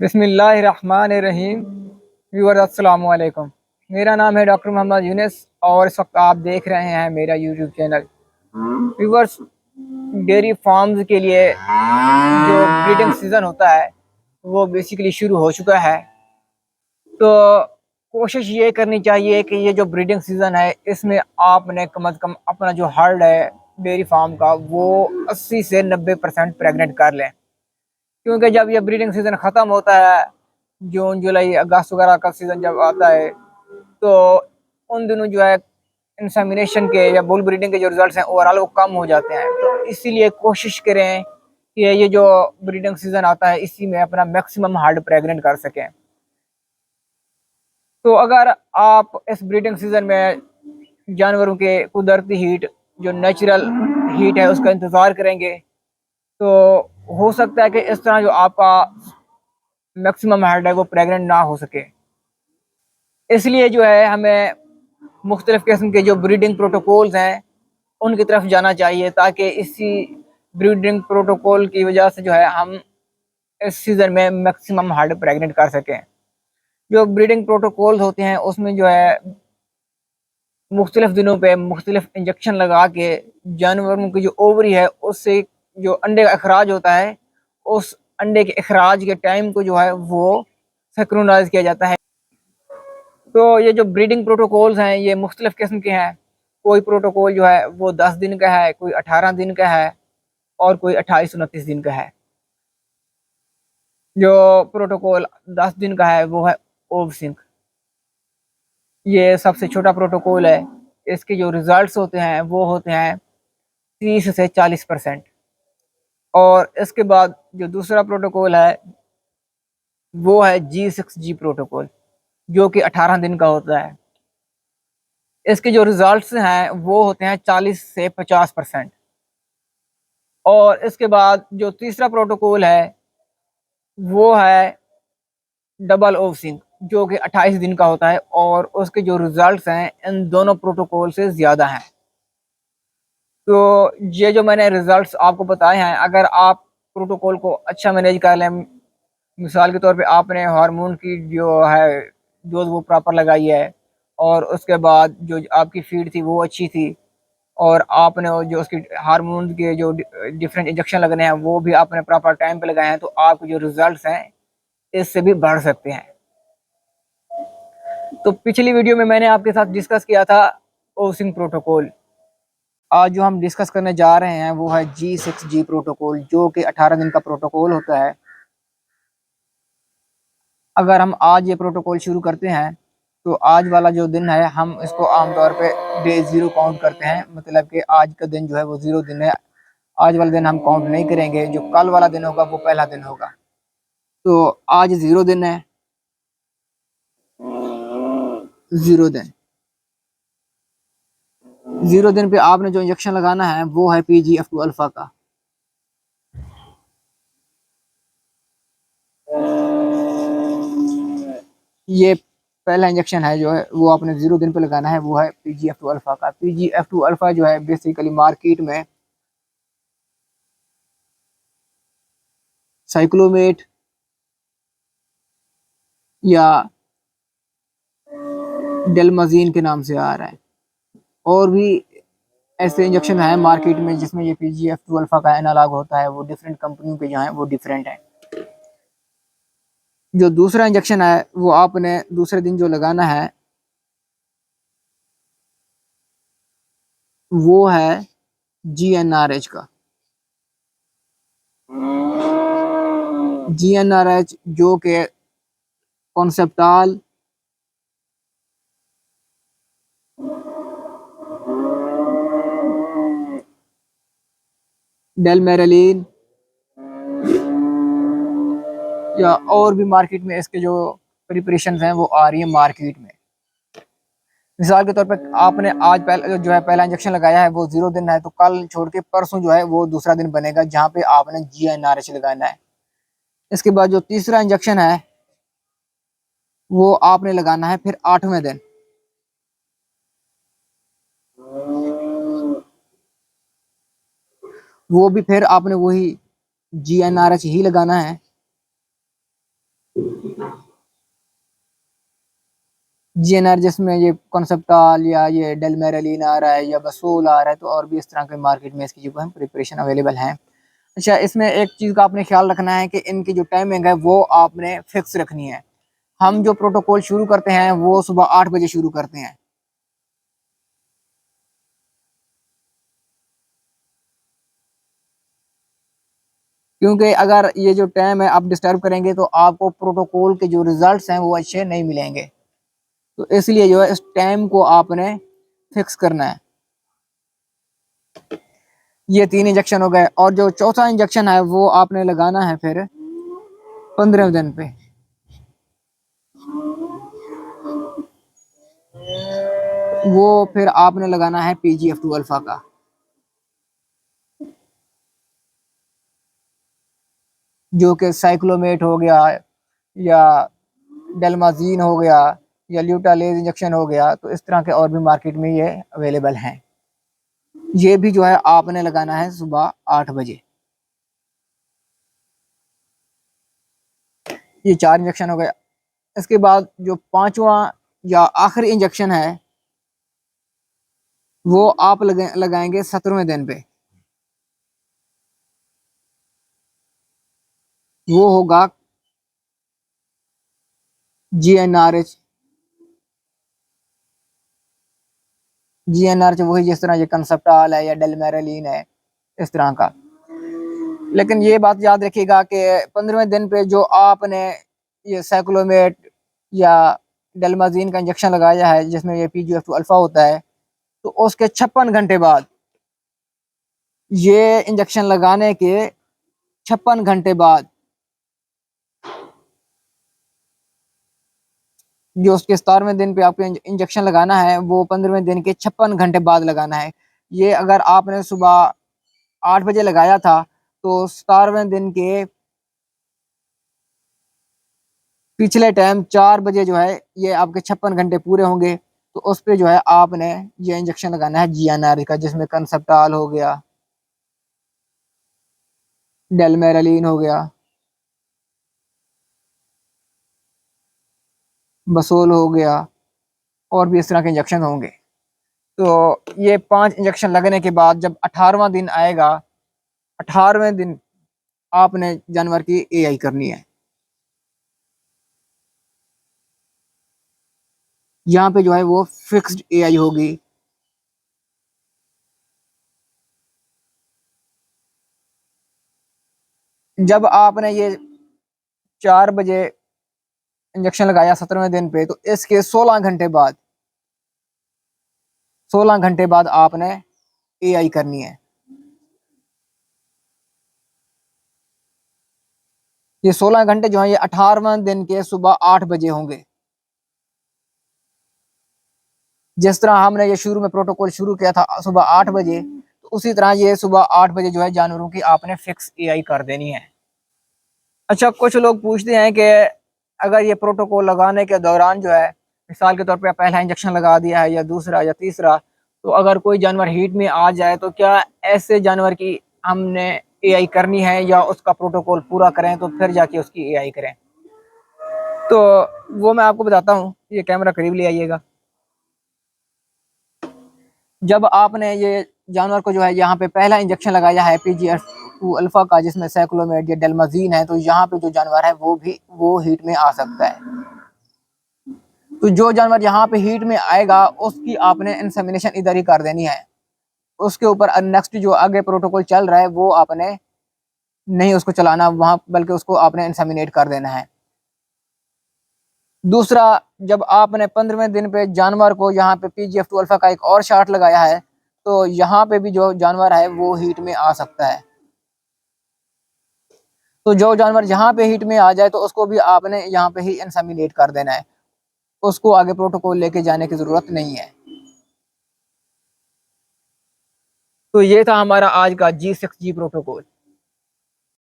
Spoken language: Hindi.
बिस्मिल्लाहिर्रहमानिर्रहीम। व्यूअर्स अस्सलाम वालेकुम। मेरा नाम है डॉक्टर मोहम्मद यूनुस और इस वक्त आप देख रहे हैं मेरा YouTube channel. Viewers, dairy farms के लिए जो ब्रीडिंग सीज़न होता है वो बेसिकली शुरू हो चुका है। तो कोशिश ये करनी चाहिए कि ये जो ब्रीडिंग सीज़न है इसमें आपने कम अज़ कम अपना जो हर्ड है डेयरी फार्म का वो 80 से 90% प्रेग्नेंट कर लें, क्योंकि जब ये ब्रीडिंग सीज़न ख़त्म होता है, जून जुलाई अगस्त वगैरह का सीज़न जब आता है, तो उन दिनों जो है इंसेमिनेशन के या बुल ब्रीडिंग के जो रिजल्ट्स हैं ओवरऑल वो कम हो जाते हैं। तो इसीलिए कोशिश करें कि ये जो ब्रीडिंग सीज़न आता है इसी में अपना मैक्सिमम हार्ड प्रेग्नेंट कर सकें। तो अगर आप इस ब्रीडिंग सीज़न में जानवरों के कुदरती हीट, जो नेचुरल हीट है, उसका इंतज़ार करेंगे तो हो सकता है कि इस तरह जो आपका मैक्सिमम हार्ड है वो प्रेग्नेंट ना हो सके। इसलिए जो है हमें मुख्तलिफ़ किस्म के जो ब्रीडिंग प्रोटोकॉल्स हैं उनकी तरफ जाना चाहिए, ताकि इसी ब्रीडिंग प्रोटोकॉल की वजह से जो है हम इस सीज़न में मैक्सिमम हार्ड प्रेग्नेंट कर सकें। जो ब्रीडिंग प्रोटोकॉल्स होते हैं उसमें जो है मुख्तलिफ़ दिनों पे मुख्तलिफ़ इंजेक्शन लगा के जानवरों की जो ओवरी है उससे जो अंडे का अखराज होता है, उस अंडे के अखराज के टाइम को जो है वो सिंक्रोनाइज़ किया जाता है। तो ये जो ब्रीडिंग प्रोटोकॉल्स हैं ये मुख्तलिफ़ किस्म के हैं। कोई प्रोटोकॉल जो है वो 10 दिन का है, कोई 18 दिन का है और कोई 28-29 दिन का है। जो प्रोटोकॉल 10 दिन का है वो है ओवसिंक। ये सबसे छोटा प्रोटोकॉल है। इसके जो रिजल्ट्स होते हैं वो होते हैं 30 से 40%। और इसके बाद जो दूसरा प्रोटोकॉल है वो है G6G प्रोटोकॉल, जो कि 18 दिन का होता है। इसके जो रिजल्ट्स हैं वो होते हैं 40 से 50%। और इसके बाद जो तीसरा प्रोटोकॉल है वो है डबल ओवसिंक, जो कि 28 दिन का होता है और उसके जो रिजल्ट्स हैं इन दोनों प्रोटोकॉल से ज़्यादा हैं। तो ये जो मैंने रिजल्ट्स आपको बताए हैं, अगर आप प्रोटोकॉल को अच्छा मैनेज कर लें, मिसाल के तौर पे आपने हार्मोन की जो है डोज वो प्रॉपर लगाई है और उसके बाद जो आपकी फीड थी वो अच्छी थी और आपने वो जो उसकी हार्मोन के जो डिफरेंट इंजेक्शन लगने हैं वो भी आपने प्रॉपर टाइम पे लगाए हैं, तो आपके जो रिजल्ट्स हैं इससे भी बढ़ सकते हैं। तो पिछली वीडियो में मैंने आपके साथ डिस्कस किया था ओसिंग प्रोटोकॉल। आज जो हम डिस्कस करने जा रहे हैं वो है G6G प्रोटोकॉल, जो कि 18 दिन का प्रोटोकॉल होता है। अगर हम आज ये प्रोटोकॉल शुरू करते हैं तो आज वाला जो दिन है हम इसको आमतौर पे डे ज़ीरो काउंट करते हैं, मतलब कि आज का दिन जो है वो ज़ीरो दिन है। आज वाला दिन हम काउंट नहीं करेंगे, जो कल वाला दिन होगा वो पहला दिन होगा। तो आज ज़ीरो दिन है, ज़ीरो दिन। ज़ीरो दिन पे आपने जो इंजेक्शन लगाना है वो है PGF2 अल्फा का। ये पहला इंजेक्शन है जो है वो आपने ज़ीरो दिन पे लगाना है, वो है PGF2 अल्फा का। PGF2 अल्फा जो है बेसिकली मार्केट में साइक्लोमेट या डेलमाजीन के नाम से आ रहा है। और भी ऐसे इंजेक्शन है मार्केट में जिसमें ये PGF2 अल्फा का एनालॉग होता है, वो डिफरेंट कंपनियों के जो हैं वो डिफरेंट है। जो दूसरा इंजेक्शन है वो आपने दूसरे दिन जो लगाना है वो है GnRH का। GnRH जो कि कॉन्सेप्टाल, डेलमेरलिन या और भी मार्केट में इसके जो प्रिपरेशन हैं वो आ रही है मार्केट में। मिसाल के तौर पर आपने आज पहला जो है पहला इंजेक्शन लगाया है वो ज़ीरो दिन है, तो कल छोड़ के परसों जो है वो दूसरा दिन बनेगा जहाँ पे आपने GnRH लगाना है। इसके बाद जो तीसरा इंजेक्शन है वो आपने लगाना है फिर 8वें दिन। वो भी फिर आपने वही GnRH ही लगाना है। जीएनआर जिसमें ये कॉन्सेप्टाल या ये डेलमेरलिन आ रहा है या बसोल आ रहा है, तो और भी इस तरह के मार्केट में इसकी जो है प्रिपरेशन अवेलेबल है। अच्छा, इसमें एक चीज़ का आपने ख्याल रखना है कि इनकी जो टाइमिंग है वो आपने फिक्स रखनी है। हम जो प्रोटोकॉल शुरू करते हैं वो सुबह 8 बजे शुरू करते हैं। क्योंकि अगर ये जो टाइम है आप डिस्टर्ब करेंगे तो आपको प्रोटोकॉल के जो रिजल्ट्स हैं वो अच्छे नहीं मिलेंगे। तो इसलिए जो है इस टाइम को आपने फिक्स करना है। ये 3 इंजेक्शन हो गए, और जो चौथा इंजेक्शन है वो आपने लगाना है फिर 15वें दिन पे। वो फिर आपने लगाना है PGF2 अल्फा का। जो कि साइक्लोमेट हो गया या डेलमाजीन हो गया या ल्यूटालेज इंजेक्शन हो गया, तो इस तरह के और भी मार्केट में ये अवेलेबल हैं। ये भी जो है आपने लगाना है सुबह 8 बजे। ये 4 इंजेक्शन हो गए। इसके बाद जो पांचवा या आखिरी इंजेक्शन है वो आप लगाएंगे 17वें दिन पे। वो होगा GnRH। GnRH वही जिस तरह ये कंसेप्टाल है या डेलमेरलिन है, इस तरह का। लेकिन ये बात याद रखिएगा कि 15वें दिन पे जो आपने ये साइक्लोमेट या डेलमाजीन का इंजेक्शन लगाया है जिसमें ये PGF2 अल्फा होता है, तो उसके 56 घंटे बाद, ये इंजेक्शन लगाने के 56 घंटे बाद जो उसके 17वें दिन पे आपको इंजेक्शन लगाना है वो 15वें दिन के 56 घंटे बाद लगाना है। ये अगर आपने सुबह 8 बजे लगाया था तो 17वें दिन के पिछले टाइम 4 बजे जो है ये आपके 56 घंटे पूरे होंगे, तो उस पे जो है आपने ये इंजेक्शन लगाना है GnRH का, जिसमें कंसेप्टाल हो गया, डेलमेरलिन हो गया, बसोल हो गया, और भी इस तरह के इंजेक्शन होंगे। तो ये 5 इंजेक्शन लगने के बाद जब 18वां दिन आएगा, 18वें दिन आपने जानवर की AI करनी है। यहाँ पे जो है वो फिक्स्ड AI होगी। जब आपने ये 4 बजे इंजेक्शन लगाया 17वें दिन पे, तो इसके 16 घंटे बाद आपने AI करनी है। ये 16 घंटे जो है ये 18वें दिन के सुबह 8 बजे होंगे। जिस तरह हमने ये शुरू में प्रोटोकॉल शुरू किया था सुबह 8 बजे, तो उसी तरह ये सुबह 8 बजे जो है जानवरों की आपने फिक्स AI कर देनी है। अच्छा, कुछ लोग पूछते हैं कि अगर ये प्रोटोकॉल लगाने के दौरान जो है, मिसाल के तौर पे पहला इंजेक्शन लगा दिया है या दूसरा या तीसरा, तो अगर कोई जानवर हीट में आ जाए तो क्या ऐसे जानवर की हमने AI करनी है या उसका प्रोटोकॉल पूरा करें तो फिर जाके उसकी AI करें? तो वो मैं आपको बताता हूँ। ये कैमरा करीब ले आइएगा। जब आपने ये जानवर को जो है यहाँ पे पहला इंजेक्शन लगाया है PGF2 अल्फा का, जिसमें साइक्लोमेट या डेलमाजीन है, तो यहाँ पे जो जानवर है वो हीट में आ सकता है। तो जो जानवर यहाँ पे हीट में आएगा उसकी आपने इंसेमिनेशन इधर ही कर देनी है। उसके ऊपर नेक्स्ट जो आगे प्रोटोकॉल चल रहा है वो आपने नहीं उसको चलाना वहां, बल्कि उसको आपने इंसेमिनेट कर देना है। दूसरा, जब आपने 15वें दिन पे जानवर को यहाँ पे PGF2 अल्फा का एक और शॉट लगाया है, तो यहाँ पे भी जो जानवर है वो हीट में आ सकता है। तो जो जानवर यहाँ पे हीट में आ जाए तो उसको भी आपने यहाँ पे ही इंसेमिनेट कर देना है। उसको आगे प्रोटोकॉल लेके जाने की जरूरत नहीं है। तो ये था हमारा आज का G6G प्रोटोकॉल।